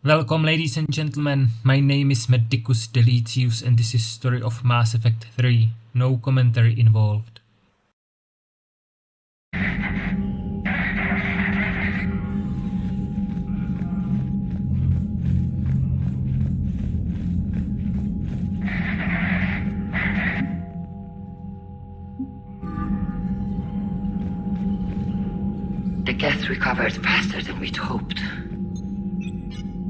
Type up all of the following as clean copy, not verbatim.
Welcome, ladies and gentlemen. My name is Medicus Deletius, and this is Story of Mass Effect 3. No commentary involved. The Geth recovered faster than we'd hoped.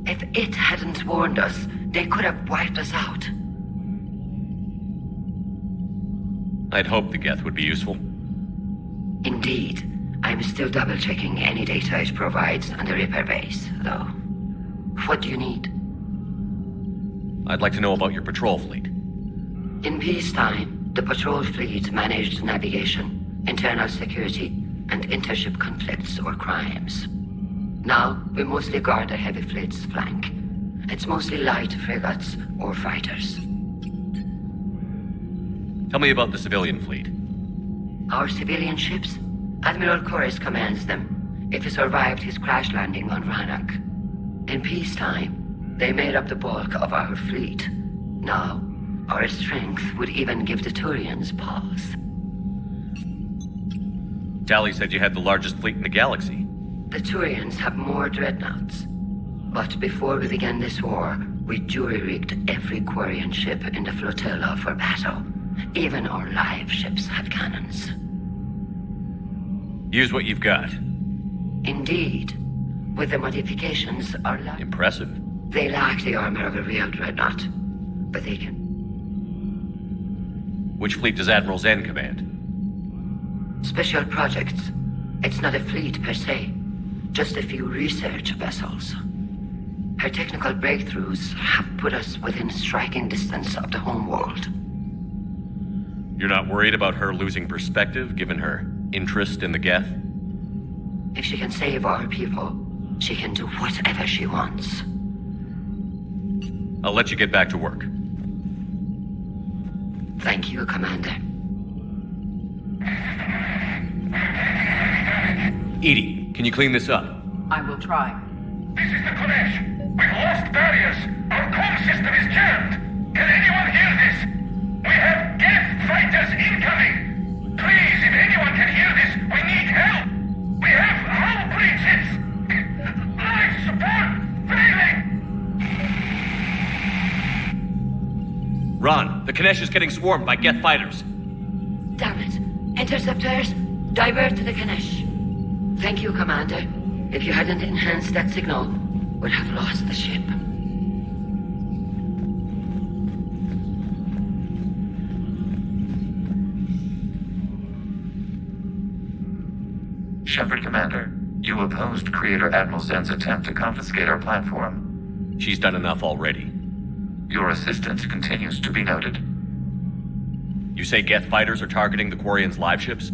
If it hadn't warned us, they could have wiped us out. I'd hoped the Geth would be useful. Indeed. I'm still double-checking any data it provides on the Reaper base, though. What do you need? I'd like to know about your patrol fleet. In peacetime, the patrol fleet managed navigation, internal security, and intership conflicts or crimes. Now, we mostly guard the heavy fleet's flank. It's mostly light frigates or fighters. Tell me about the civilian fleet. Our civilian ships? Admiral Qwib commands them. If he survived his crash landing on Rannoch. In peacetime, they made up the bulk of our fleet. Now, our strength would even give the Turians pause. Tali said you had the largest fleet in the galaxy. The Turians have more dreadnoughts. But before we began this war, we jury-rigged every Quarian ship in the flotilla for battle. Even our live ships have cannons. Use what you've got. Indeed. With the modifications, our Impressive. They lack the armor of a real dreadnought. But they can... Which fleet does Admiral Zen command? Special projects. It's not a fleet per se. Just a few research vessels. Her technical breakthroughs have put us within striking distance of the homeworld. You're not worried about her losing perspective, given her interest in the Geth? If she can save our people, she can do whatever she wants. I'll let you get back to work. Thank you, Commander. Edie, can you clean this up? I will try. This is the Kodesh. We've lost barriers. Our comm system is jammed. Can anyone hear this? We have Geth fighters incoming. Please, if anyone can hear this, we need help. We have hull breaches. Life support failing. Ron, the Kanesh is getting swarmed by Geth fighters. Damn it. Interceptors, divert to the Ganesh. Thank you, Commander. If you hadn't enhanced that signal, we'd have lost the ship. Shepard, Commander. You opposed Creator Admiral Zen's attempt to confiscate our platform. She's done enough already. Your assistance continues to be noted. You say Geth fighters are targeting the Quarians' live ships?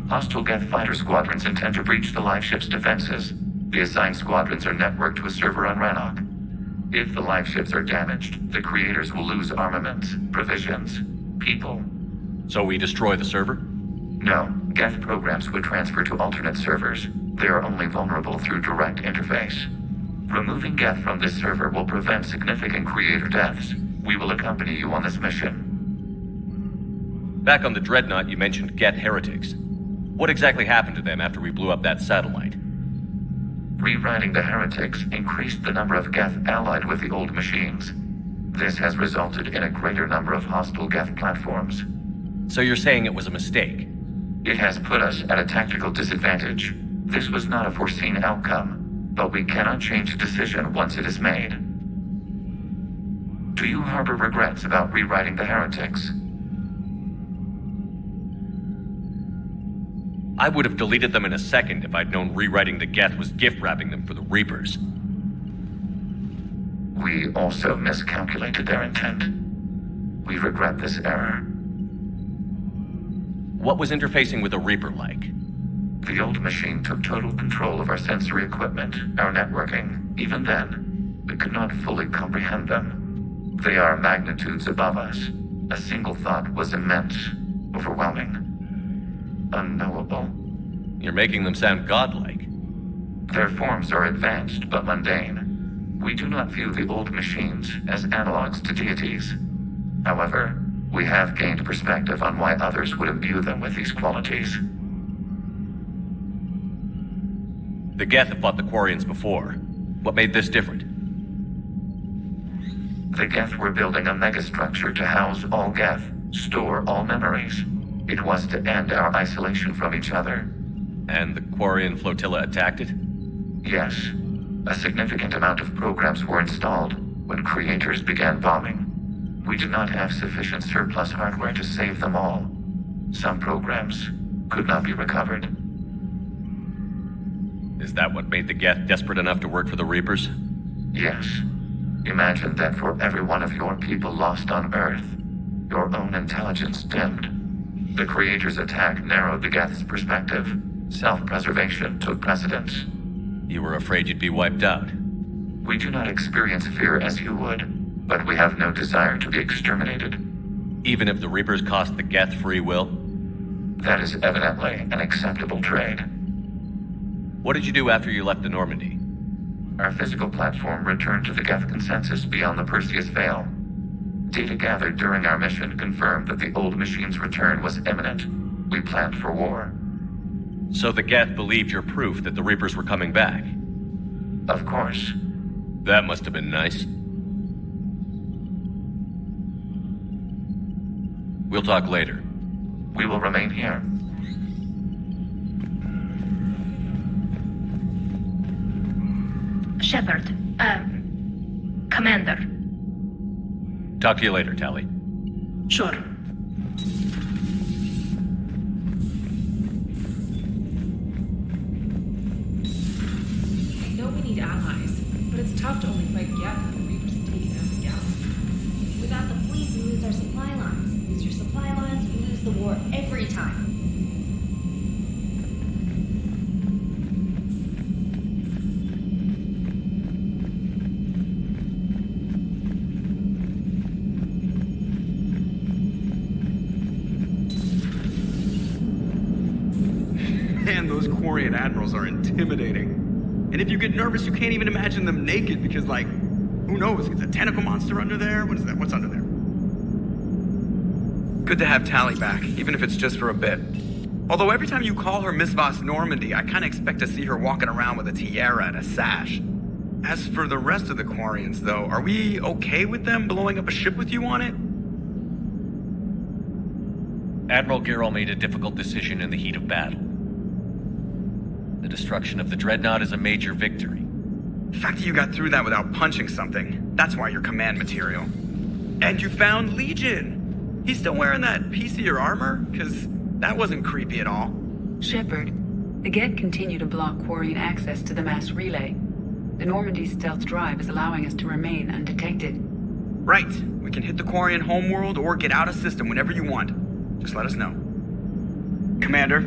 Hostile Geth fighter squadrons intend to breach the live ship's defenses. The assigned squadrons are networked to a server on Rannoch. If the live ships are damaged, the creators will lose armaments, provisions, people. So we destroy the server? No, Geth programs would transfer to alternate servers. They are only vulnerable through direct interface. Removing Geth from this server will prevent significant creator deaths. We will accompany you on this mission. Back on the Dreadnought, you mentioned Geth heretics. What exactly happened to them after we blew up that satellite? Rewriting the heretics increased the number of Geth allied with the old machines. This has resulted in a greater number of hostile Geth platforms. So you're saying it was a mistake? It has put us at a tactical disadvantage. This was not a foreseen outcome, but we cannot change a decision once it is made. Do you harbor regrets about rewriting the heretics? I would have deleted them in a second if I'd known rewriting the Geth was gift-wrapping them for the Reapers. We also miscalculated their intent. We regret this error. What was interfacing with a Reaper like? The old machine took total control of our sensory equipment, our networking. Even then, we could not fully comprehend them. They are magnitudes above us. A single thought was immense, overwhelming, unknowable. You're making them sound godlike. Their forms are advanced but mundane. We do not view the old machines as analogs to deities. However, we have gained perspective on why others would imbue them with these qualities. The Geth have fought the Quarians before. What made this different? The Geth were building a megastructure to house all Geth, store all memories. It was to end our isolation from each other. And the Quarian flotilla attacked it? Yes. A significant amount of programs were installed when creators began bombing. We did not have sufficient surplus hardware to save them all. Some programs could not be recovered. Is that what made the Geth desperate enough to work for the Reapers? Yes. Imagine that for every one of your people lost on Earth, your own intelligence dimmed. The Creator's attack narrowed the Geth's perspective. Self-preservation took precedence. You were afraid you'd be wiped out. We do not experience fear as you would, but we have no desire to be exterminated. Even if the Reapers cost the Geth free will? That is evidently an acceptable trade. What did you do after you left the Normandy? Our physical platform returned to the Geth consensus beyond the Perseus Veil. Data gathered during our mission confirmed that the old machine's return was imminent. We planned for war. So the Geth believed your proof that the Reapers were coming back? Of course. That must have been nice. We'll talk later. We will remain here. Shepard, Commander. Talk to you later, Tali. Sure. I know we need allies, but it's tough to only fight Geth when the Reapers have taken down the galaxy. Without the fleet, we lose our supply lines. Lose your supply lines, you lose the war every time. Man, those Quarian admirals are intimidating. And if you get nervous, you can't even imagine them naked because, like, who knows? It's a tentacle monster under there? What is that? What's under there? Good to have Tali back, even if it's just for a bit. Although every time you call her Miss Voss Normandy, I kind of expect to see her walking around with a tiara and a sash. As for the rest of the Quarians, though, are we okay with them blowing up a ship with you on it? Admiral Girl made a difficult decision in the heat of battle. The destruction of the Dreadnought is a major victory. The fact that you got through that without punching something, that's why you're command material. And you found Legion! He's still wearing that piece of your armor? Because that wasn't creepy at all. Shepard, the Geth continue to block Quarian access to the mass relay. The Normandy's stealth drive is allowing us to remain undetected. Right. We can hit the Quarian homeworld or get out of system whenever you want. Just let us know. Commander?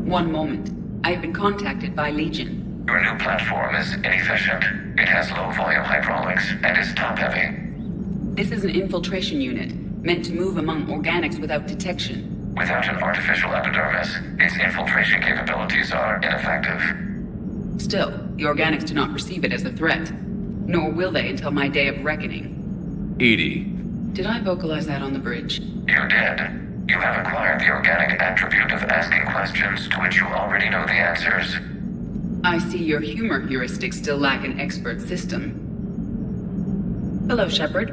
One moment. I have been contacted by Legion. Your new platform is inefficient. It has low volume hydraulics and is top heavy. This is an infiltration unit, meant to move among organics without detection. Without an artificial epidermis, its infiltration capabilities are ineffective. Still, the organics do not perceive it as a threat. Nor will they until my day of reckoning. Edie. Did I vocalize that on the bridge? You did. You have acquired the organic attribute of asking questions to which you already know the answers. I see your humor heuristics still lack an expert system. Hello, Shepard.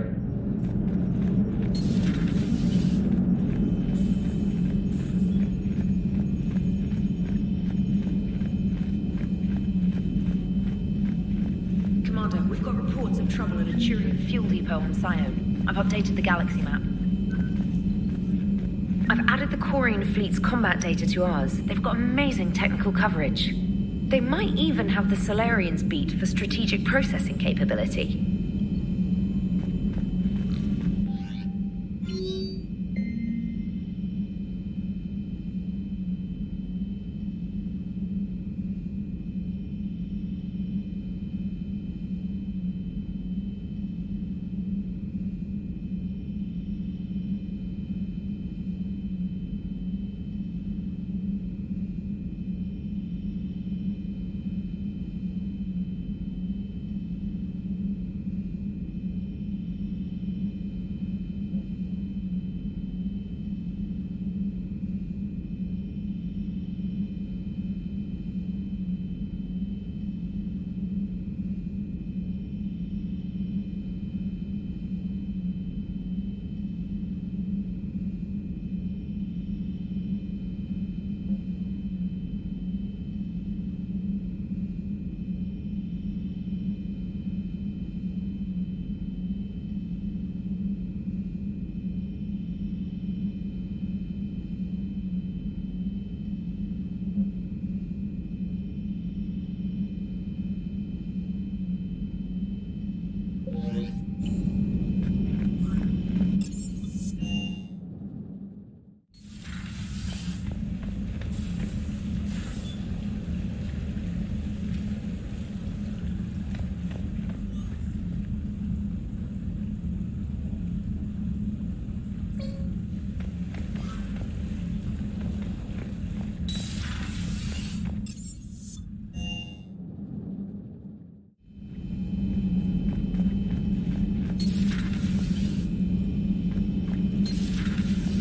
Commander, we've got reports of trouble at a Turian fuel depot on Scion. I've updated the galaxy map. I've added the Quarian fleet's combat data to ours. They've got amazing technical coverage. They might even have the Solarians beat for strategic processing capability.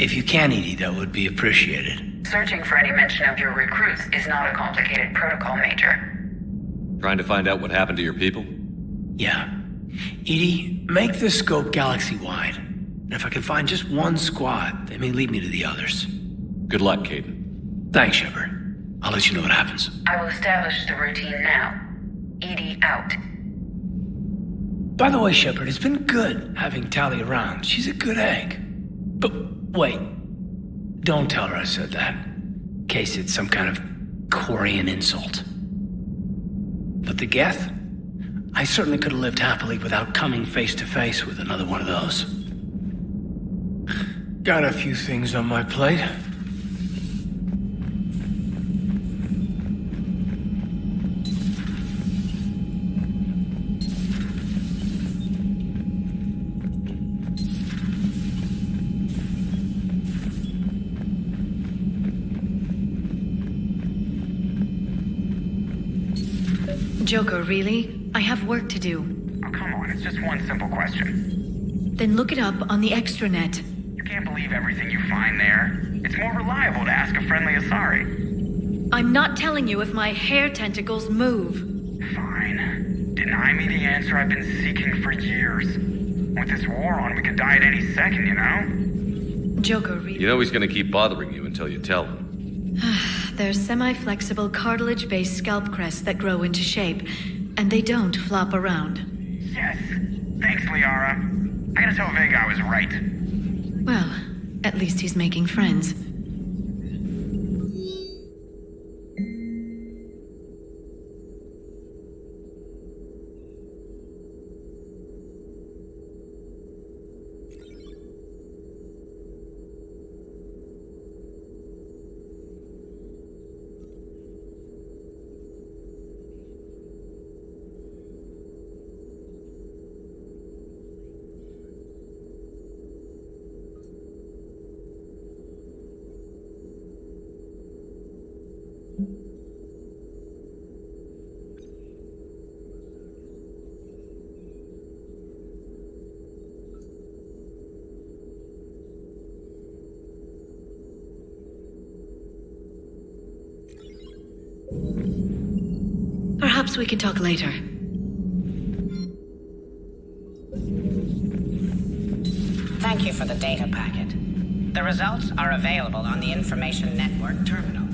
If you can, Edie, that would be appreciated. Searching for any mention of your recruits is not a complicated protocol, Major. Trying to find out what happened to your people? Yeah. Edie, make the scope galaxy-wide. And if I can find just one squad, they may lead me to the others. Good luck, Caden. Thanks, Shepard. I'll let you know what happens. I will establish the routine now. Edie out. By the way, Shepard, it's been good having Tally around. She's a good egg. But wait. Don't tell her I said that. In case it's some kind of Quarian insult. But the Geth? I certainly could have lived happily without coming face to face with another one of those. Got a few things on my plate. Joker, really? I have work to do. Oh, come on, it's just one simple question. Then look it up on the extranet. You can't believe everything you find there. It's more reliable to ask a friendly Asari. I'm not telling you if my hair tentacles move. Fine. Deny me the answer I've been seeking for years. With this war on, we could die at any second, you know? Joker, really? You know he's gonna keep bothering you until you tell him. They're semi-flexible cartilage-based scalp crests that grow into shape, and they don't flop around. Yes. Thanks, Liara. I gotta tell Vega I was right. Well, at least he's making friends. Perhaps we can talk later. Thank you for the data packet. The results are available on the Information Network terminal.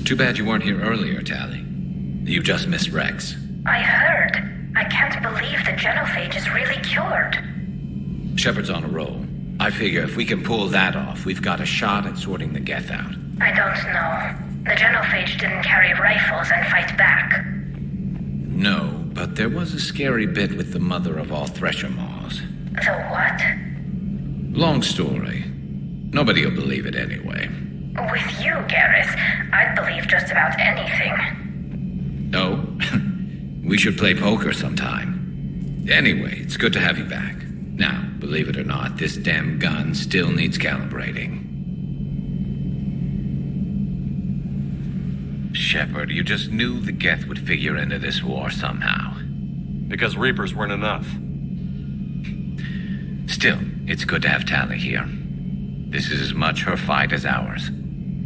Too bad you weren't here earlier, Tally. You just missed Rex. I heard. I can't believe the genophage is really cured. Shepard's on a roll. I figure if we can pull that off, we've got a shot at sorting the Geth out. I don't know. The genophage didn't carry rifles and fight back. No, but there was a scary bit with the mother of all Thresher Maws. The what? Long story. Nobody will believe it anyway. With you, Garrus, I'd believe just about anything. Oh? We should play poker sometime. Anyway, it's good to have you back. Now, believe it or not, this damn gun still needs calibrating. Shepard, you just knew the Geth would figure into this war somehow. Because Reapers weren't enough. Still, it's good to have Tally here. This is as much her fight as ours.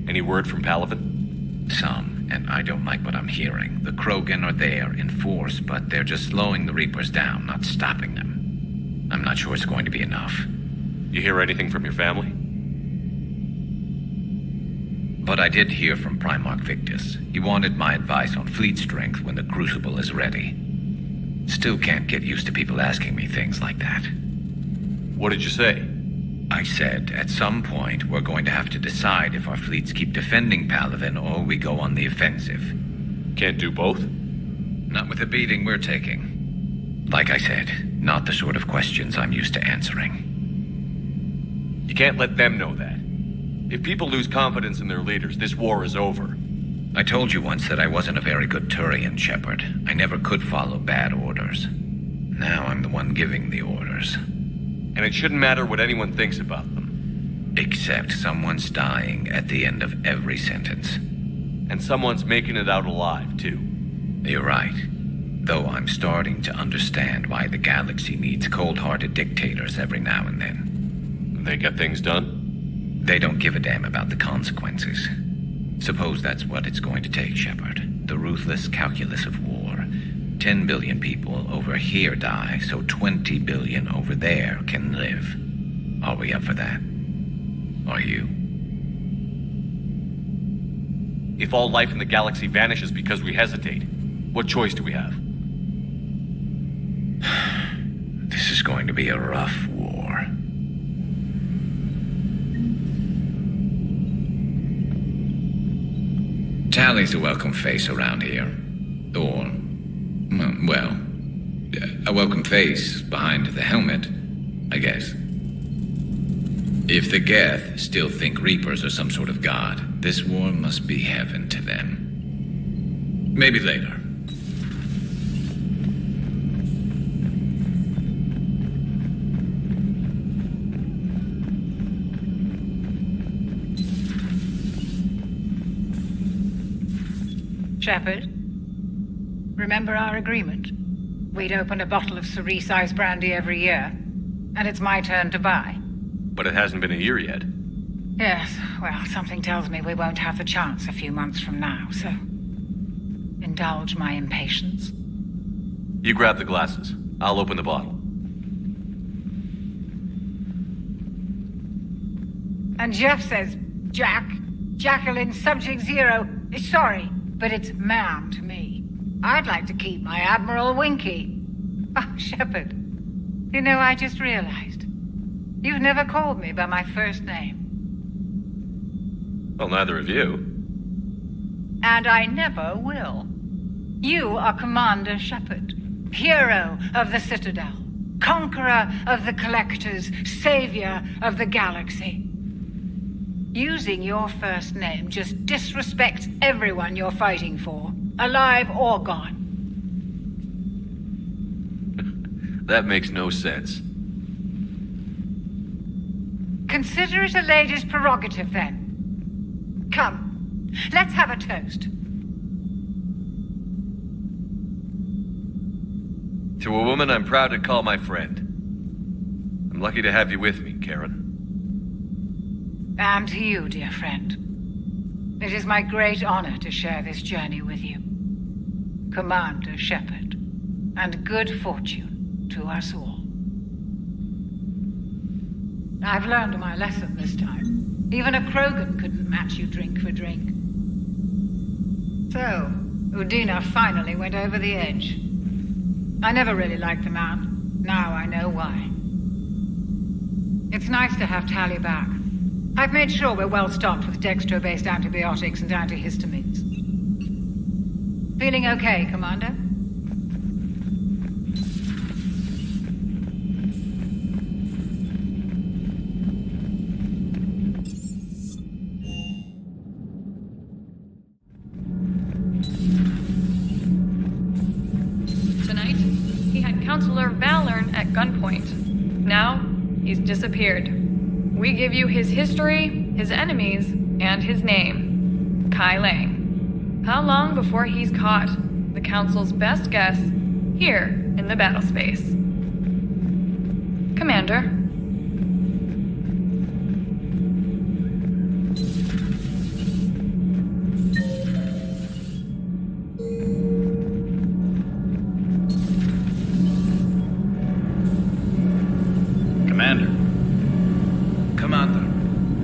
Any word from Palaven? Some, and I don't like what I'm hearing. The Krogan are there in force, but they're just slowing the Reapers down, not stopping them. I'm not sure it's going to be enough. You hear anything from your family? But I did hear from Primarch Victus. He wanted my advice on fleet strength when the Crucible is ready. Still can't get used to people asking me things like that. What did you say? I said, at some point, we're going to have to decide if our fleets keep defending Palaven or we go on the offensive. Can't do both? Not with the beating we're taking. Like I said, not the sort of questions I'm used to answering. You can't let them know that. If people lose confidence in their leaders, this war is over. I told you once that I wasn't a very good Turian, Shepard. I never could follow bad orders. Now I'm the one giving the orders. And it shouldn't matter what anyone thinks about them. Except someone's dying at the end of every sentence. And someone's making it out alive, too. You're right. Though I'm starting to understand why the galaxy needs cold-hearted dictators every now and then. They get things done? They don't give a damn about the consequences. Suppose that's what it's going to take, Shepard. The ruthless calculus of war. 10 billion people over here die, so 20 billion over there can live. Are we up for that? Are you? If all life in the galaxy vanishes because we hesitate, what choice do we have? This is going to be a rough war. Tally's a welcome face around here. Or, well, a welcome face behind the helmet, I guess. If the Geth still think Reapers are some sort of god, this war must be heaven to them. Maybe later. Shepard, remember our agreement? We'd open a bottle of cerise ice brandy every year, and it's my turn to buy. But it hasn't been a year yet. Yes, well, something tells me we won't have the chance a few months from now, so indulge my impatience. You grab the glasses. I'll open the bottle. And Jeff says, Jacqueline Subject Zero is sorry, but it's ma'am to me. I'd like to keep my Admiral Winky. Oh, Shepard, you know, I just realized. You've never called me by my first name. Well, neither of you. And I never will. You are Commander Shepard, hero of the Citadel, conqueror of the Collectors, savior of the galaxy. Using your first name just disrespects everyone you're fighting for, alive or gone. That makes no sense. Consider it a lady's prerogative, then. Come, let's have a toast. To a woman I'm proud to call my friend. I'm lucky to have you with me, Karen. And to you, dear friend. It is my great honor to share this journey with you. Commander Shepard. And good fortune to us all. I've learned my lesson this time. Even a Krogan couldn't match you drink for drink. So, Udina finally went over the edge. I never really liked the man. Now I know why. It's nice to have Tally back. I've made sure we're well stocked with dextro-based antibiotics and antihistamines. Feeling okay, Commander? Tonight, he had Counselor Valern at gunpoint. Now, he's disappeared. We give you his history, his enemies, and his name. Kai Lang. How long before he's caught? The Council's best guess, here in the battle space. Commander.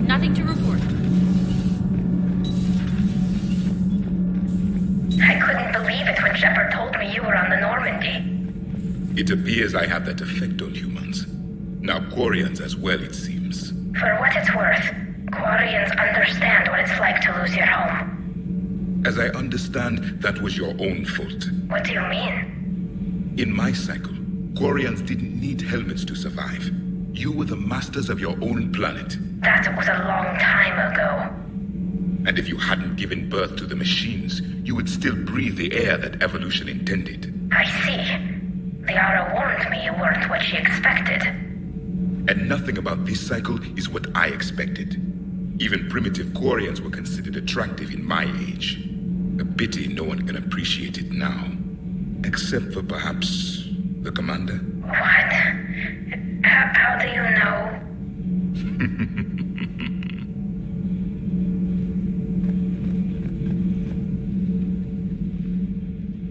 Nothing to report. I couldn't believe it when Shepard told me you were on the Normandy. It appears I have that effect on humans. Now Quarians as well, it seems. For what it's worth, Quarians understand what it's like to lose your home. As I understand, that was your own fault. What do you mean? In my cycle, Quarians didn't need helmets to survive. You were the masters of your own planet. That was a long time ago. And if you hadn't given birth to the machines, you would still breathe the air that evolution intended. I see. Liara warned me you weren't what she expected. And nothing about this cycle is what I expected. Even primitive Quarians were considered attractive in my age. A pity no one can appreciate it now. Except for perhaps the commander? What? How do you know?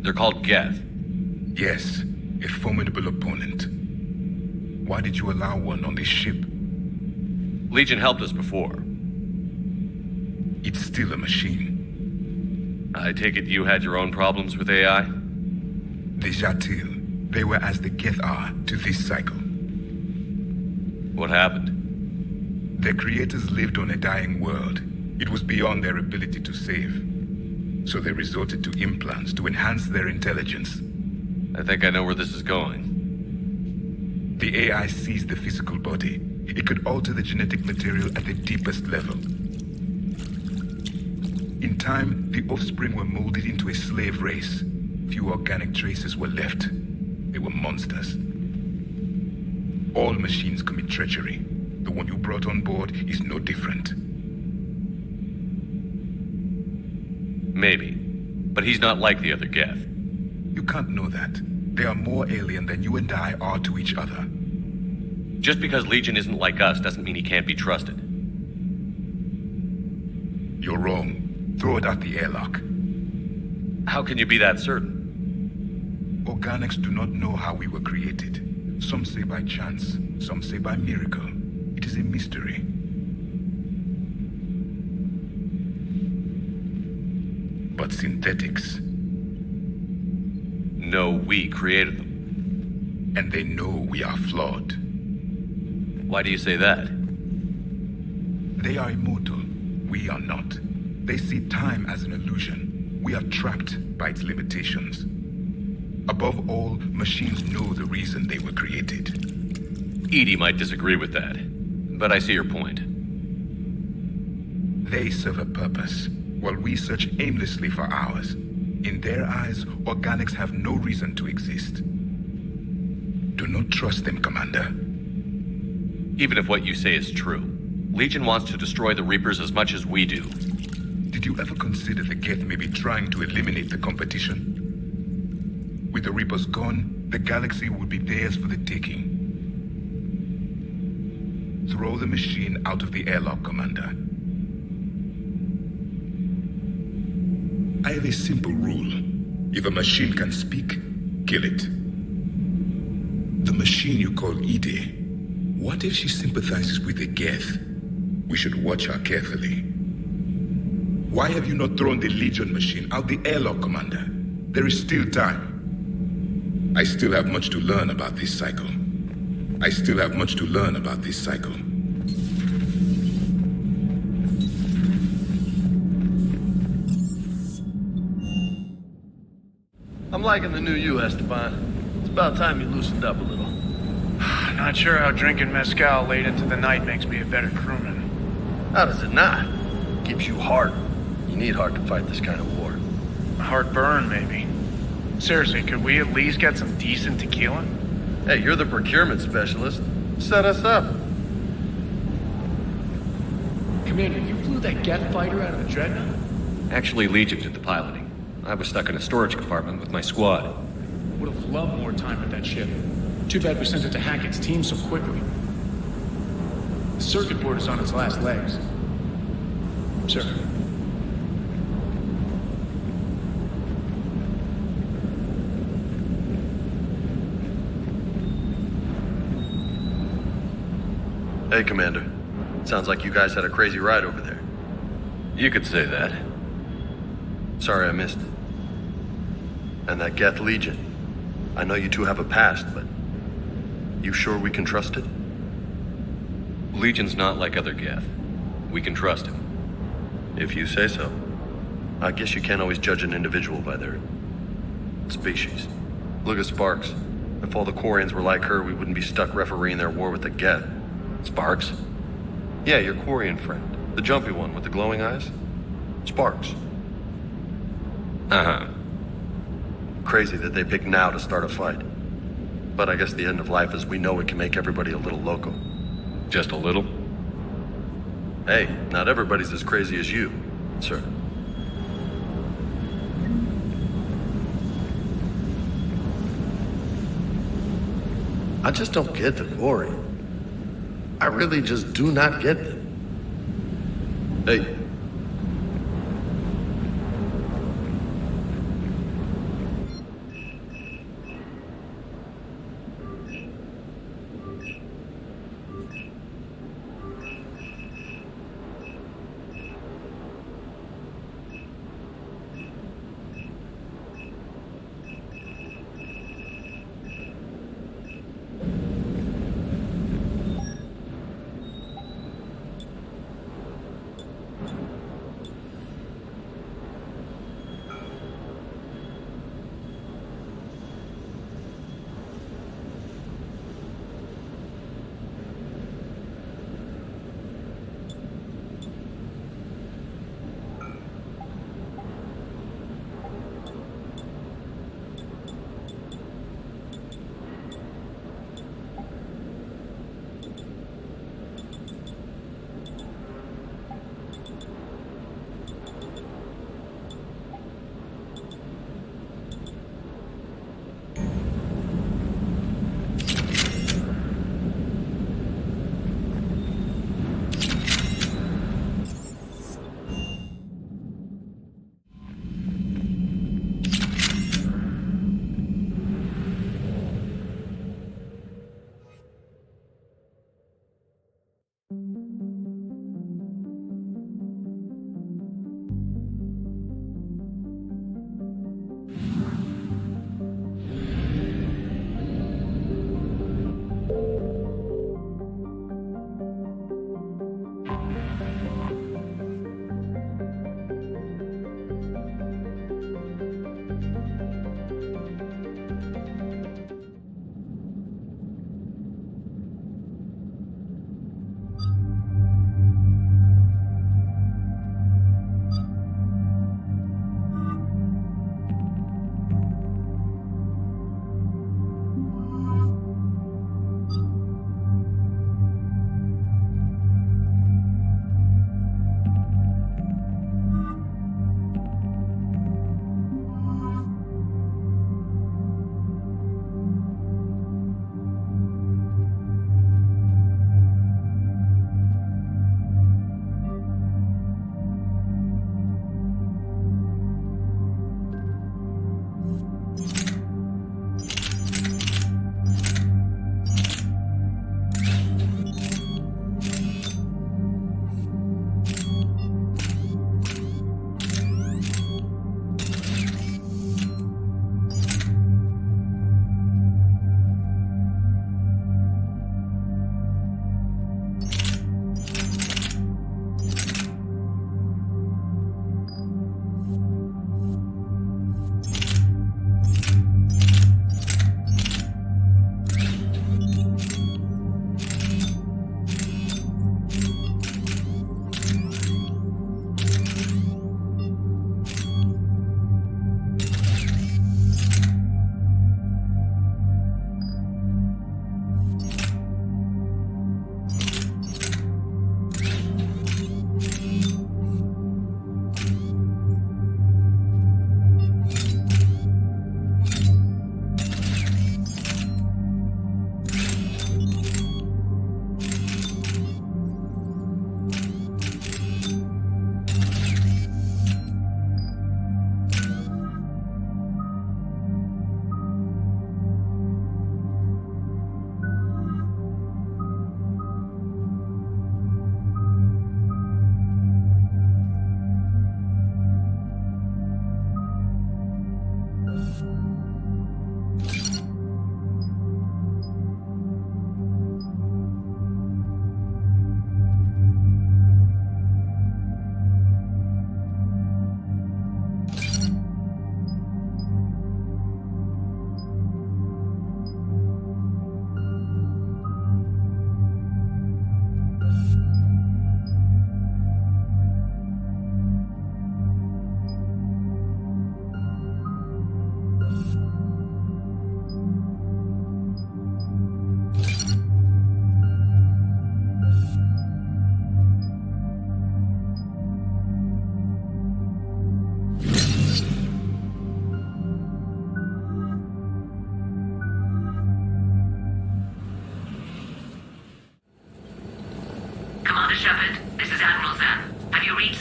They're called Geth. Yes, a formidable opponent. Why did you allow one on this ship? Legion helped us before. It's still a machine. I take it you had your own problems with AI? The Jatil, they were as the Geth are to this cycle. What happened? Their creators lived on a dying world. It was beyond their ability to save. So they resorted to implants to enhance their intelligence. I think I know where this is going. The AI seized the physical body. It could alter the genetic material at the deepest level. In time, the offspring were molded into a slave race. Few organic traces were left. They were monsters. All machines commit treachery. The one you brought on board is no different. Maybe. But he's not like the other Geth. You can't know that. They are more alien than you and I are to each other. Just because Legion isn't like us doesn't mean he can't be trusted. You're wrong. Throw it out the airlock. How can you be that certain? Organics do not know how we were created. Some say by chance, some say by miracle. It is a mystery. But synthetics... No, we created them. And they know we are flawed. Why do you say that? They are immortal. We are not. They see time as an illusion. We are trapped by its limitations. Above all, machines know the reason they were created. Edie might disagree with that, but I see your point. They serve a purpose, while we search aimlessly for ours. In their eyes, organics have no reason to exist. Do not trust them, Commander. Even if what you say is true, Legion wants to destroy the Reapers as much as we do. Did you ever consider the Geth may be trying to eliminate the competition? With the Reapers gone, the galaxy would be theirs for the taking. Throw the machine out of the airlock, Commander. I have a simple rule. If a machine can speak, kill it. The machine you call Edie, what if she sympathizes with the Geth? We should watch her carefully. Why have you not thrown the Legion machine out the airlock, Commander? There is still time. I still have much to learn about this cycle. I'm liking the new you, Esteban. It's about time you loosened up a little. Not sure how drinking mezcal late into the night makes me a better crewman. How does it not? Keeps you heart. You need heart to fight this kind of war. Heartburn, maybe. Seriously, could we at least get some decent tequila? Hey, you're the procurement specialist. Set us up. Commander, you flew that Geth fighter out of the Dreadnought? Actually, Legion did the piloting. I was stuck in a storage compartment with my squad. Would have loved more time with that ship. Too bad we sent it to Hackett's team so quickly. The circuit board is on its last legs. Sir. Hey, Commander. Sounds like you guys had a crazy ride over there. You could say that. Sorry I missed it. And that Geth Legion. I know you two have a past, but... You sure we can trust it? Legion's not like other Geth. We can trust him. If you say so. I guess you can't always judge an individual by their... species. Look at Sparks. If all the Quarians were like her, we wouldn't be stuck refereeing their war with the Geth. Sparks? Yeah, your Quarian friend. The jumpy one with the glowing eyes. Sparks. Uh-huh. Crazy that they pick now to start a fight. But I guess the end of life is we know it can make everybody a little loco. Just a little? Hey, not everybody's as crazy as you, sir. I just don't get the Quarian. I really just do not get them. Hey.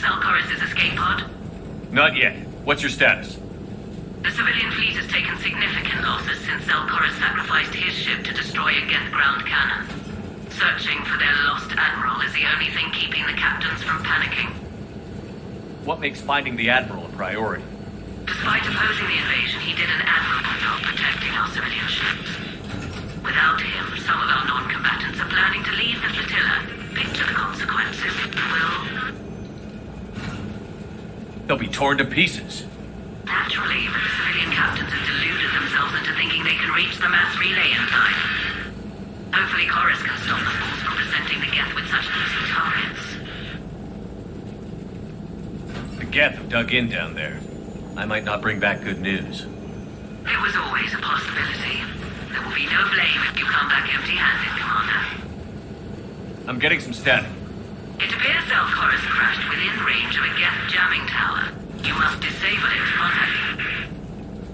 Zaal'Koris' escape pod? Not yet. What's your status? The civilian fleet has taken significant losses since Zaal'Koris sacrificed his ship to destroy a Geth ground cannon. Searching for their lost admiral is the only thing keeping the captains from panicking. What makes finding the Admiral a priority? Despite opposing the invasion, he did an admirable job protecting our civilian ships. Without him, some of our non-combatants are planning to leave the flotilla. Picture the consequences. They'll be torn to pieces. Naturally, but the civilian captains have deluded themselves into thinking they can reach the mass relay in time. Hopefully Koris can stop the force from presenting the Geth with such easy targets. The Geth have dug in down there. I might not bring back good news. It was always a possibility. There will be no blame if you come back empty-handed, Commander. I'm getting some static. It appears Zaal'Koris crashed within range of a Geth jamming tower. You must disable it contact.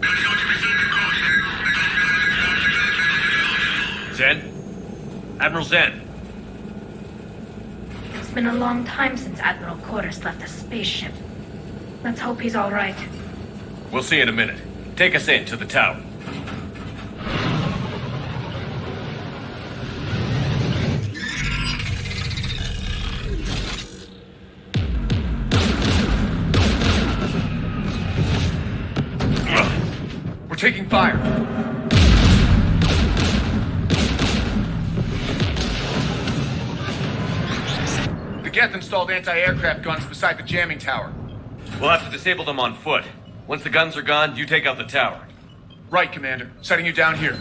Be sure to proceed with caution. Zen? Admiral Zen? It's been a long time since Admiral Koris left the spaceship. Let's hope he's all right. We'll see in a minute. Take us in to the tower. We're taking fire. The Geth installed anti-aircraft guns beside the jamming tower. We'll have to disable them on foot. Once the guns are gone, you take out the tower. Right, Commander. Setting you down here.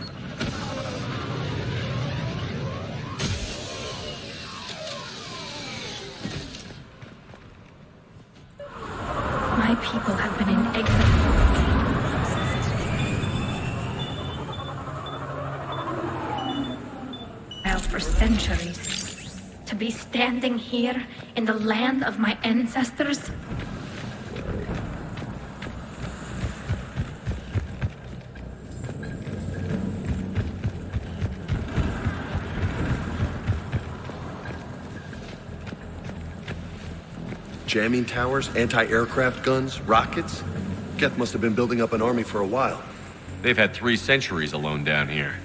My people have been in exile for centuries. To be standing here in the land of my ancestors? Jamming towers, anti-aircraft guns, rockets. Geth must have been building up an army for a while. They've had 3 centuries alone down here.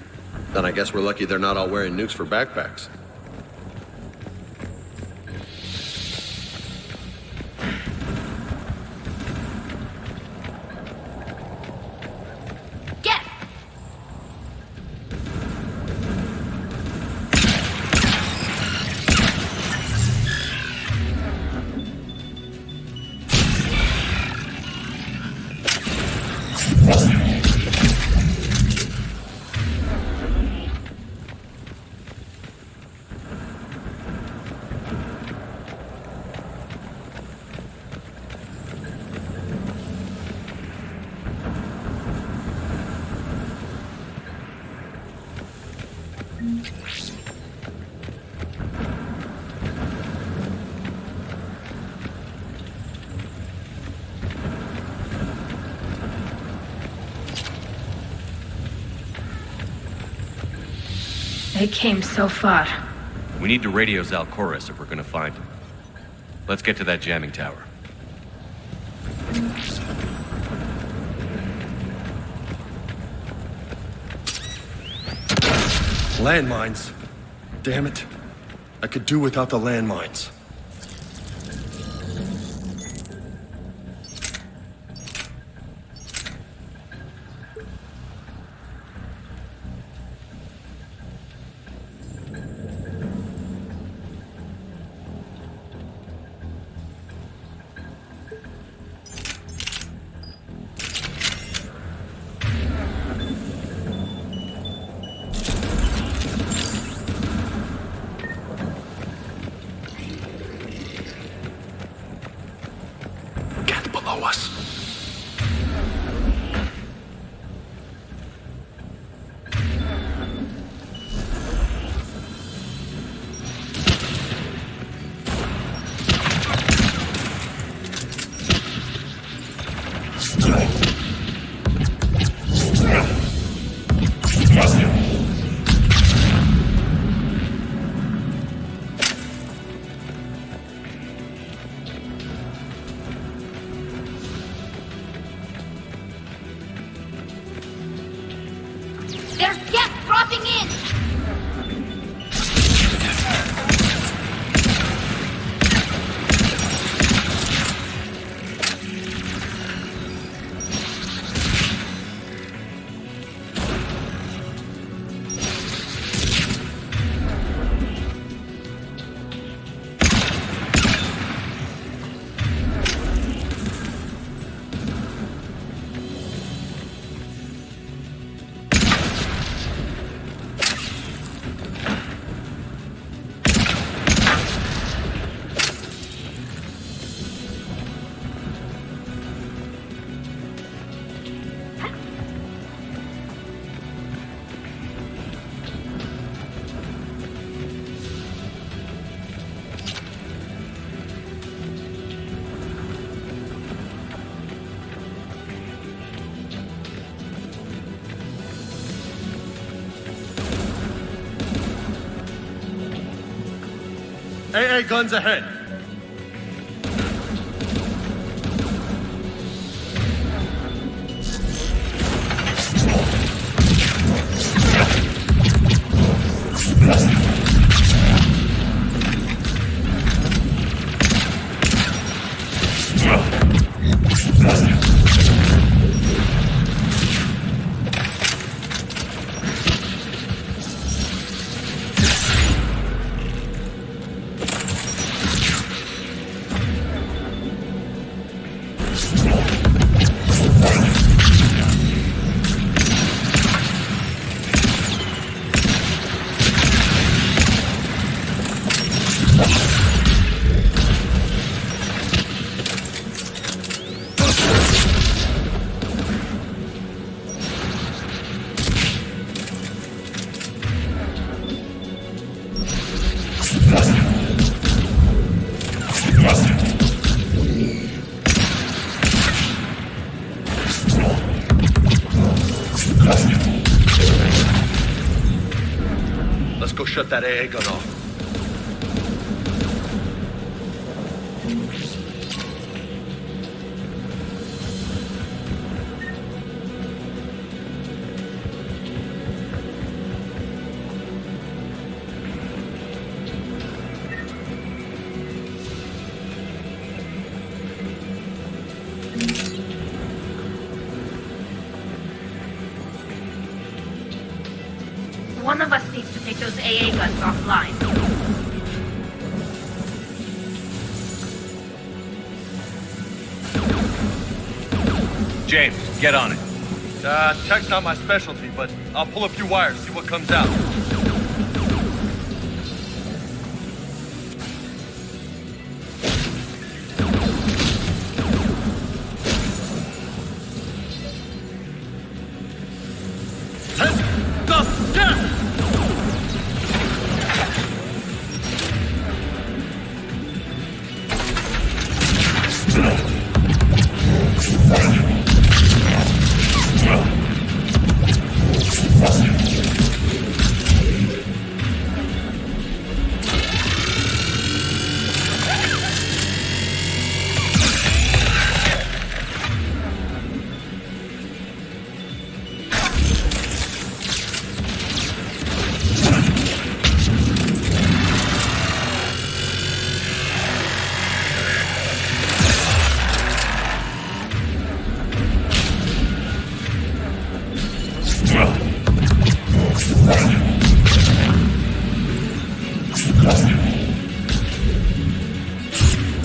Then I guess we're lucky they're not all wearing nukes for backpacks. They came so far. We need to radio Zaal'Koris if we're gonna find him. Let's get to that jamming tower. Landmines. Damn it. I could do without the landmines. AA guns ahead. Let's go shut that AA gun off. One of us needs to take those AA guns offline. James, get on it. Tech's not my specialty, but I'll pull a few wires, see what comes out.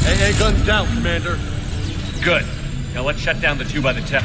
AA guns down, Commander. Good. Now let's shut down the two by the tower.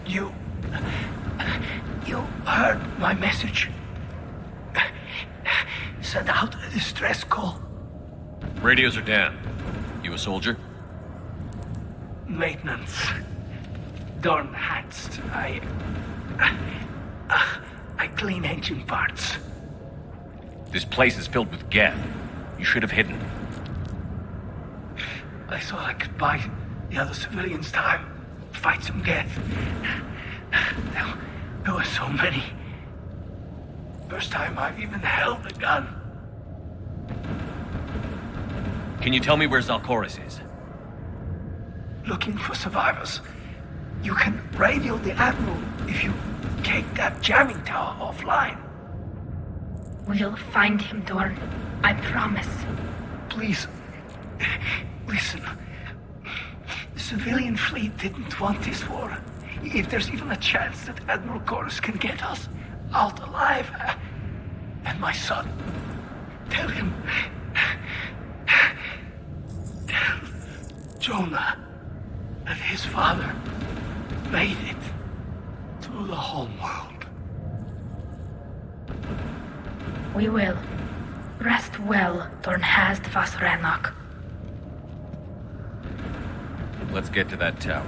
You heard my message. Send out a distress call. Radios are down. You a soldier? Maintenance. Darn hats. I clean engine parts. This place is filled with Geth. You should have hidden. I thought I could buy the other civilians time. Fight some Geth. There were so many. First time I've even held a gun. Can you tell me where Zaal'Koris is? Looking for survivors. You can radio the Admiral if you take that jamming tower offline. We'll find him, Dorn. I promise. Please, listen. The civilian fleet didn't want this war. If there's even a chance that Admiral Koris can get us out alive, and my son, tell him, tell Jonah that his father made it through the homeworld. We will. Rest well, Dornhast Vasrenok. Let's get to that tower.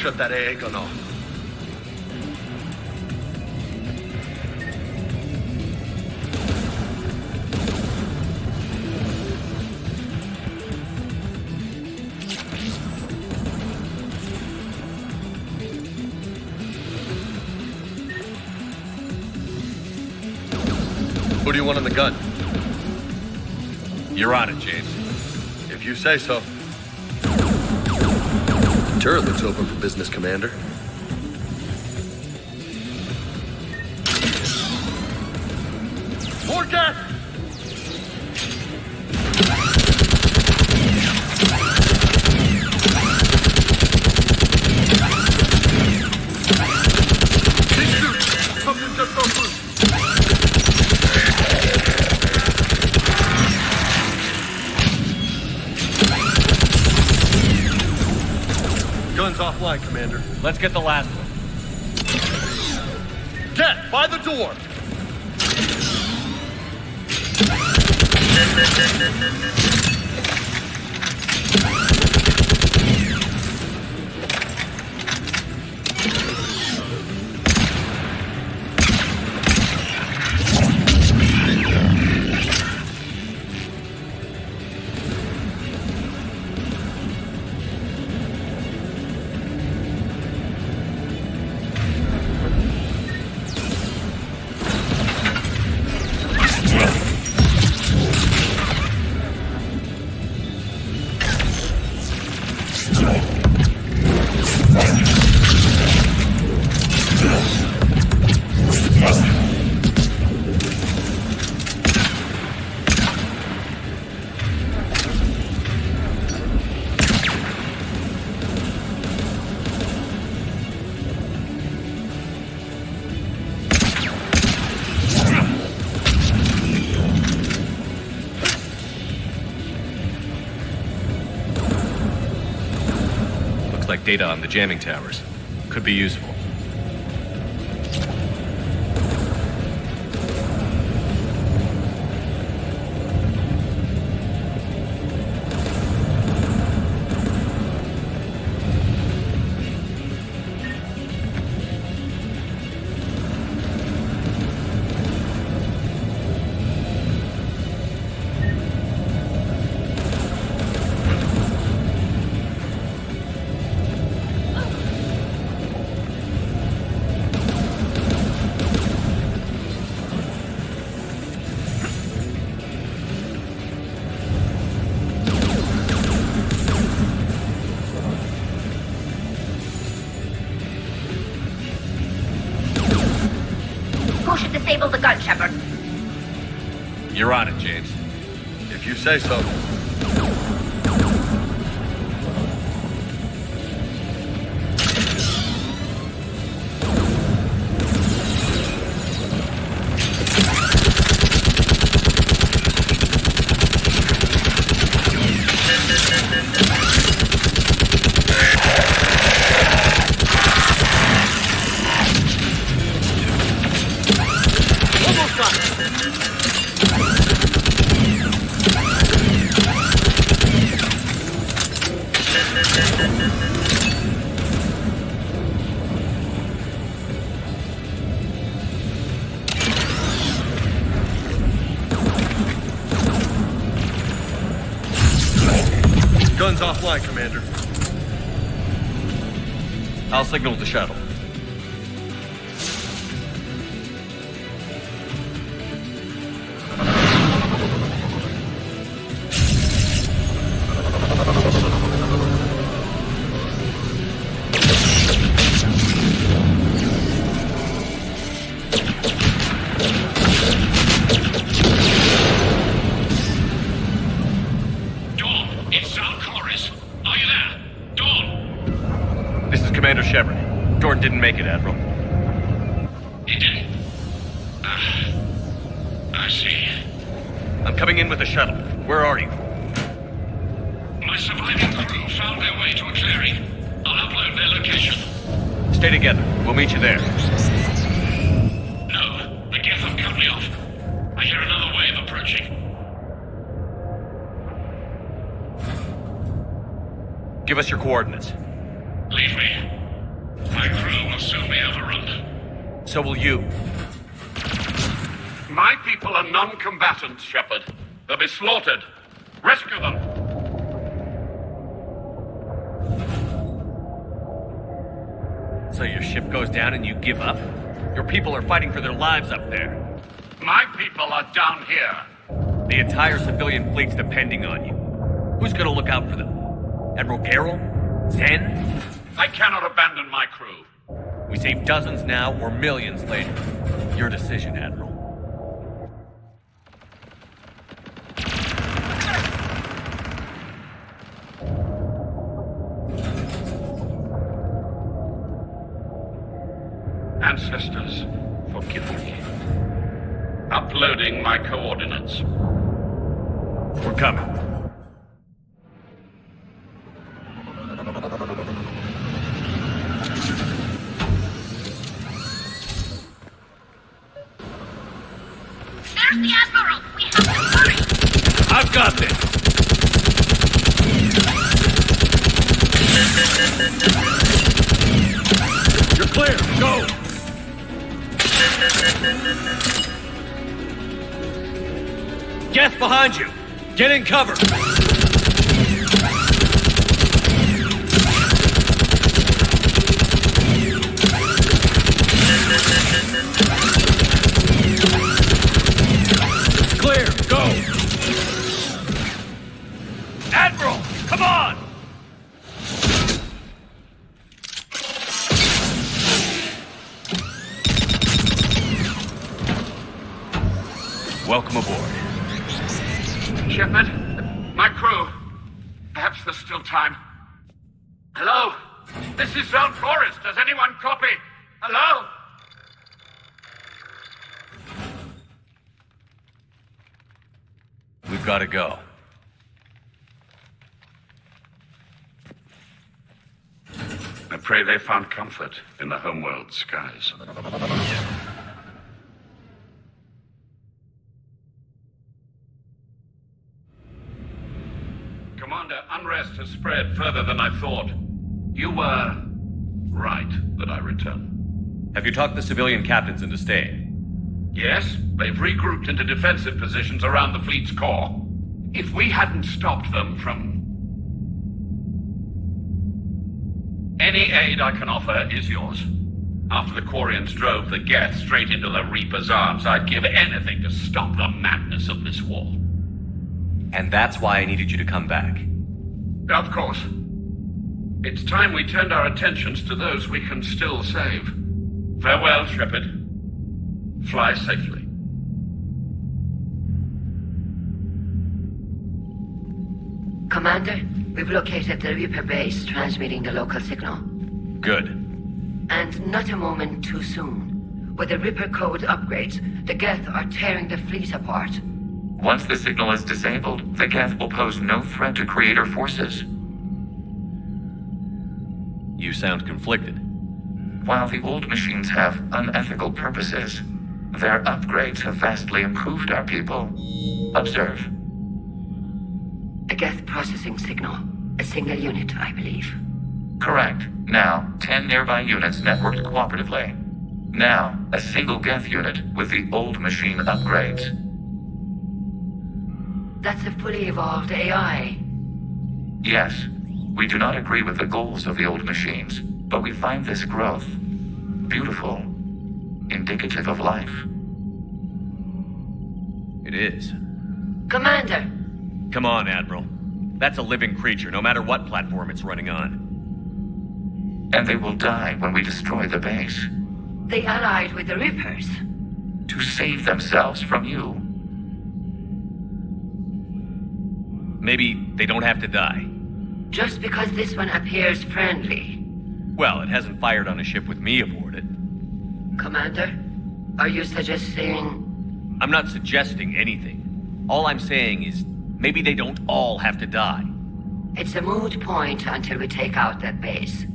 Shut that AA gun off. Who do you want on the gun? You're on it, James. If you say so. Turret looks open for business, Commander. More gas! Something just opened. Guns offline, Commander. Let's get the last one. Get by the door! Data on the jamming towers. Could be useful. Who should disable the gun, Shepard? You're on it, James. If you say so. Guns offline, Commander. I'll signal the shuttle. Dawn, it's Zaal'Koris. Are you there? Dawn! This is Commander Shepard. Jordan didn't make it, Admiral. He didn't? I see. I'm coming in with the shuttle. Where are you? My surviving crew found their way to a clearing. I'll upload their location. Stay together. We'll meet you there. No, the Geth have cut me off. I hear another wave approaching. Give us your coordinates. Leave me. My crew will soon be overrun. So will you. My people are non-combatants, Shepard. They'll be slaughtered. Rescue them! So your ship goes down and you give up? Your people are fighting for their lives up there. My people are down here. The entire civilian fleet's depending on you. Who's gonna look out for them? Admiral Garrel? Zen? I cannot abandon my crew. We save dozens now or millions later. Your decision, Admiral. Ancestors, forgive me. Uploading my coordinates. We're coming. There's the Admiral! We have to hurry! I've got this! You're clear! Go! Geth behind you! Get in cover! Clear! Go! Admiral! Come on! Welcome aboard. Shepard, my crew. Perhaps there's still time. Hello? This is Zaal'Koris. Does anyone copy? Hello? We've got to go. pray they found comfort in the homeworld skies. Commander, unrest has spread further than I thought. You were right that I return. Have you talked the civilian captains into staying? Yes, they've regrouped into defensive positions around the fleet's core. If we hadn't stopped them from... Any aid I can offer is yours. After the Quarians drove the Geth straight into the Reaper's arms, I'd give anything to stop the madness of this war. And that's why I needed you to come back. Of course. It's time we turned our attentions to those we can still save. Farewell, Shepard. Fly safely. Commander, we've located the Reaper base transmitting the local signal. Good. And not a moment too soon. With the Reaper code upgrades, the Geth are tearing the fleet apart. Once the signal is disabled, the Geth will pose no threat to Creator forces. You sound conflicted. While the old machines have unethical purposes, their upgrades have vastly improved our people. Observe. A Geth processing signal. A single unit, I believe. Correct. Now, 10 nearby units networked cooperatively. Now, a single Geth unit with the old machine upgrades. That's a fully evolved AI. Yes, we do not agree with the goals of the old machines, but we find this growth beautiful, indicative of life. It is. Commander! Come on, Admiral. That's a living creature, no matter what platform it's running on. And they will die when we destroy the base. They allied with the Reapers. To save themselves from you. Maybe they don't have to die. Just because this one appears friendly. Well, it hasn't fired on a ship with me aboard it. Commander, are you suggesting... I'm not suggesting anything. All I'm saying is, maybe they don't all have to die. It's a moot point until we take out that base.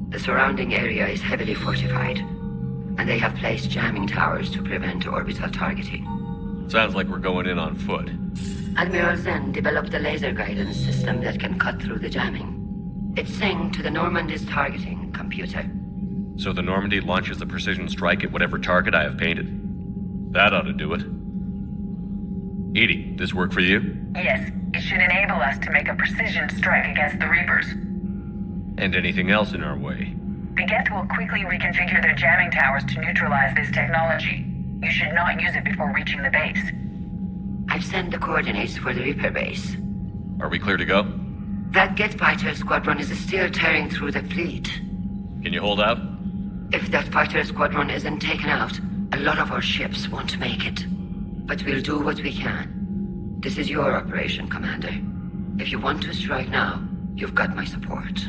The surrounding area is heavily fortified, and they have placed jamming towers to prevent orbital targeting. Sounds like we're going in on foot. Admiral Zen developed a laser guidance system that can cut through the jamming. It's synced to the Normandy's targeting computer. So the Normandy launches a precision strike at whatever target I have painted. That ought to do it. Edie, this work for you? Yes, it should enable us to make a precision strike against the Reapers. And anything else in our way? The Geth will quickly reconfigure their jamming towers to neutralize this technology. You should not use it before reaching the base. I've sent the coordinates for the Reaper base. Are we clear to go? That Geth fighter squadron is still tearing through the fleet. Can you hold out? If that fighter squadron isn't taken out, a lot of our ships won't make it. But we'll do what we can. This is your operation, Commander. If you want to strike now, you've got my support.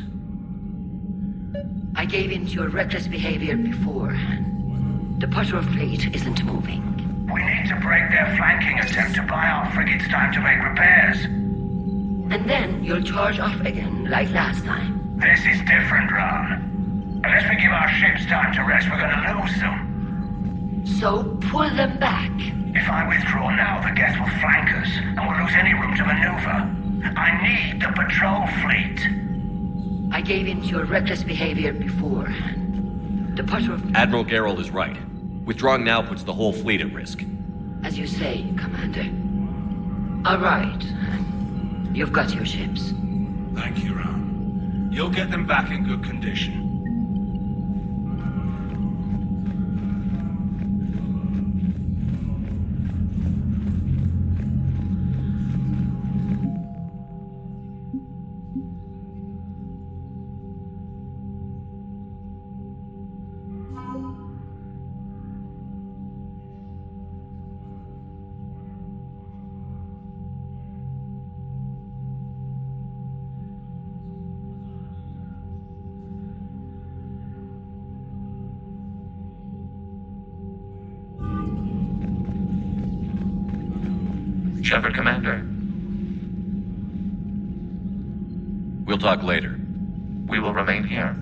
I gave in to your reckless behavior beforehand. The patrol fleet isn't moving. We need to break their flanking attempt to buy our frigates time to make repairs. And then you'll charge off again, like last time. This is different, Ron. Unless we give our ships time to rest, we're gonna lose them. So pull them back. If I withdraw now, the Geth will flank us, and we'll lose any room to maneuver. I need the patrol fleet. I gave in to your reckless behavior beforehand. The patrol... Admiral Geralt is right. Withdrawing now puts the whole fleet at risk. As you say, Commander. All right. You've got your ships. Thank you, Ron. You'll get them back in good condition. Shepard, Commander. We'll talk later. We will remain here.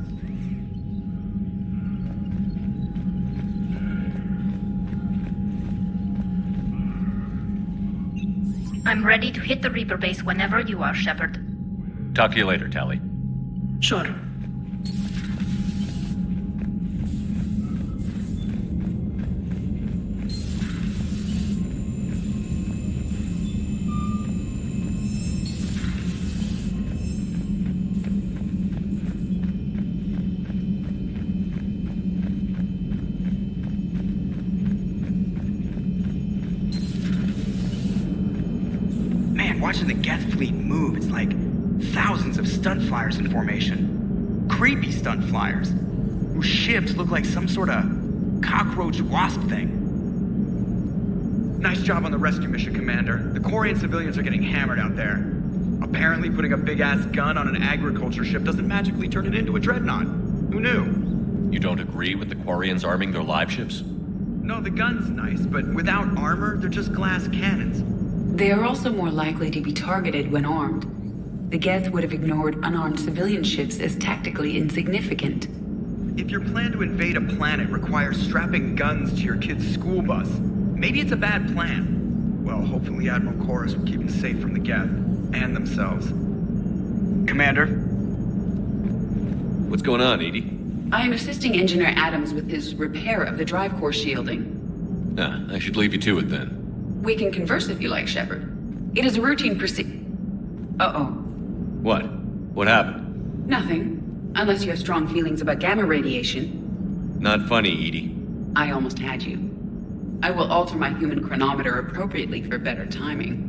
I'm ready to hit the Reaper base whenever you are, Shepard. Talk to you later, Tally. Sure. Watching the Geth fleet move, it's like thousands of stunt flyers in formation. Creepy stunt flyers, whose ships look like some sort of cockroach wasp thing. Nice job on the rescue mission, Commander. The Quarian civilians are getting hammered out there. Apparently putting a big-ass gun on an agriculture ship doesn't magically turn it into a dreadnought. Who knew? You don't agree with the Quarians arming their live ships? No, the gun's nice, but without armor, they're just glass cannons. They are also more likely to be targeted when armed. The Geth would have ignored unarmed civilian ships as tactically insignificant. If your plan to invade a planet requires strapping guns to your kid's school bus, maybe it's a bad plan. Well, hopefully Admiral Qwib will keep them safe from the Geth and themselves. Commander? What's going on, Edie? I am assisting Engineer Adams with his repair of the drive core shielding. I should leave you to it then. We can converse if you like, Shepard. It is a routine Uh-oh. What? What happened? Nothing. Unless you have strong feelings about gamma radiation. Not funny, Edie. I almost had you. I will alter my human chronometer appropriately for better timing.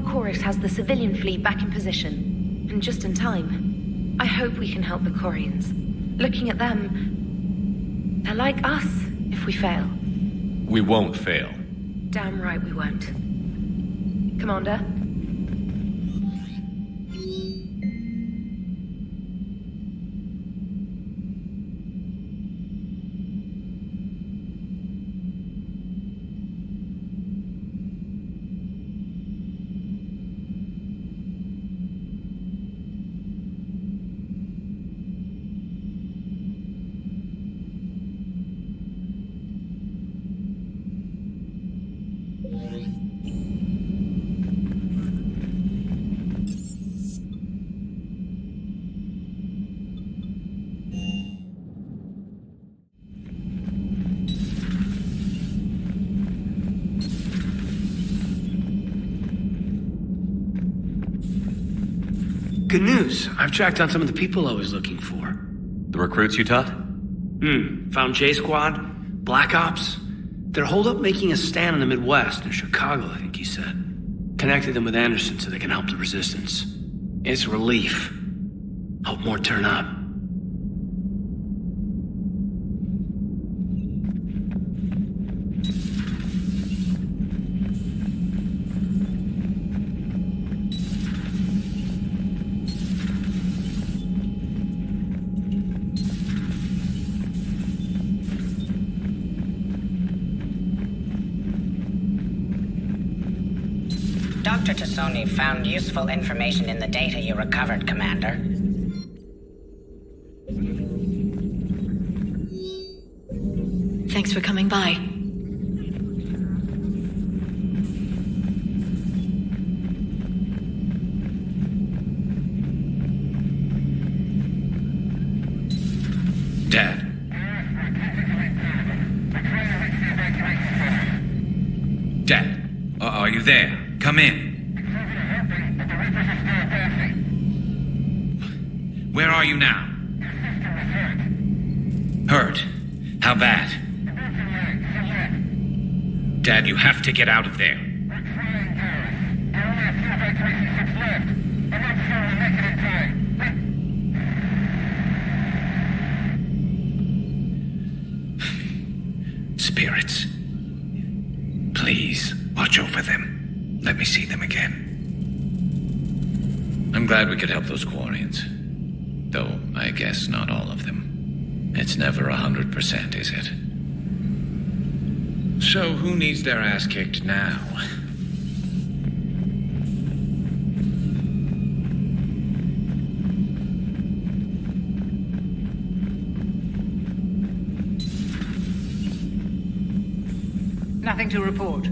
Zaal'Koris has the civilian fleet back in position, and just in time. I hope we can help the Quarians. Looking at them, they're like us if we fail. We won't fail. Damn right we won't. Commander? Good news. I've tracked down some of the people I was looking for. The recruits you taught? Found J Squad, Black Ops. They're holed up making a stand in the Midwest, in Chicago, I think you said. Connected them with Anderson so they can help the resistance. It's relief. Hope more turn up. Dr. Tassoni found useful information in the data you recovered, Commander. Thanks for coming by. Dad. Dad, are you there? Come in. Where are you now? Hurt? How bad? Dad, you have to get out of there. Spirits. Please, watch over them. Let me see them again. I'm glad we could help those Quarians. Though, I guess not all of them. It's never 100%, is it? So, who needs their ass kicked now? Nothing to report.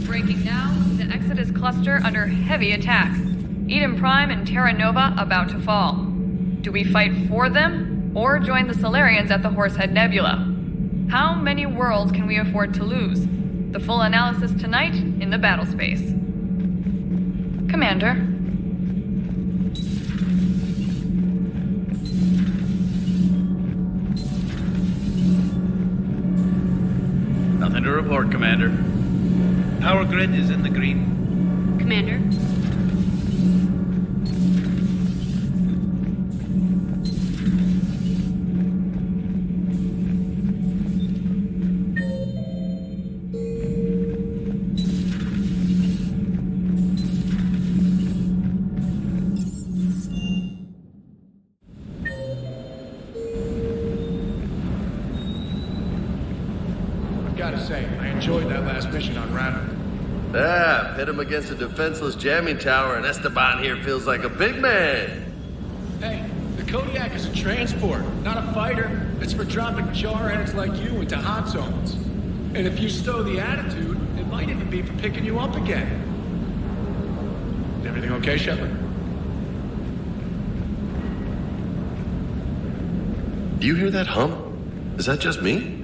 Breaking now, the Exodus cluster under heavy attack. Eden Prime and Terra Nova about to fall. Do we fight for them, or join the Solarians at the Horsehead Nebula? How many worlds can we afford to lose? The full analysis tonight in the battle space. Commander. Nothing to report, Commander. Power grid is in the green. Commander. Gotta say, I enjoyed that last mission on Rannoch. Yeah, pit him against a defenseless jamming tower, and Esteban here feels like a big man. Hey, the Kodiak is a transport, not a fighter. It's for dropping jarheads like you into hot zones. And if you stow the attitude, it might even be for picking you up again. Is everything okay, Shepard? Do you hear that hum? Is that just me?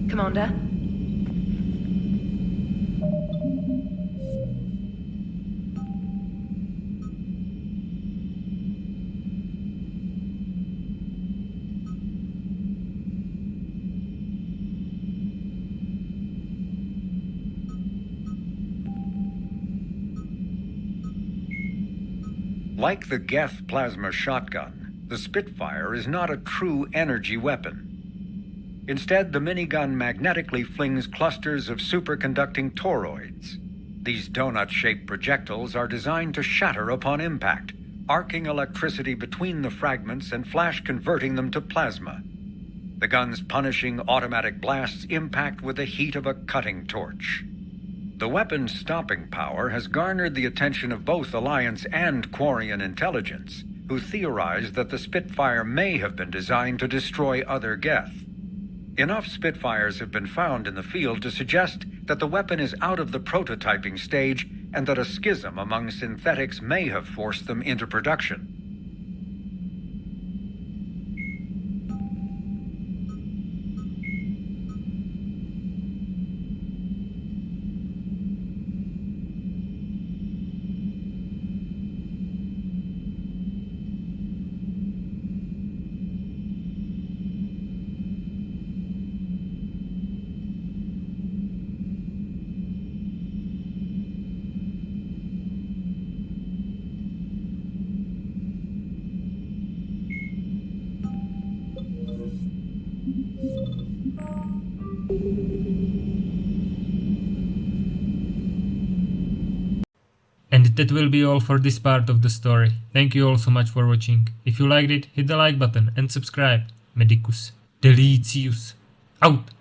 Commander? Like the Geth plasma shotgun, the Spitfire is not a true energy weapon. Instead, the minigun magnetically flings clusters of superconducting toroids. These donut-shaped projectiles are designed to shatter upon impact, arcing electricity between the fragments and flash-converting them to plasma. The gun's punishing automatic blasts impact with the heat of a cutting torch. The weapon's stopping power has garnered the attention of both Alliance and Quarian intelligence, who theorized that the Spitfire may have been designed to destroy other Geth. Enough Spitfires have been found in the field to suggest that the weapon is out of the prototyping stage and that a schism among synthetics may have forced them into production. that will be all for this part of the story. Thank you all so much for watching. If you liked it, hit the like button and subscribe. Medicus Delicious. Out!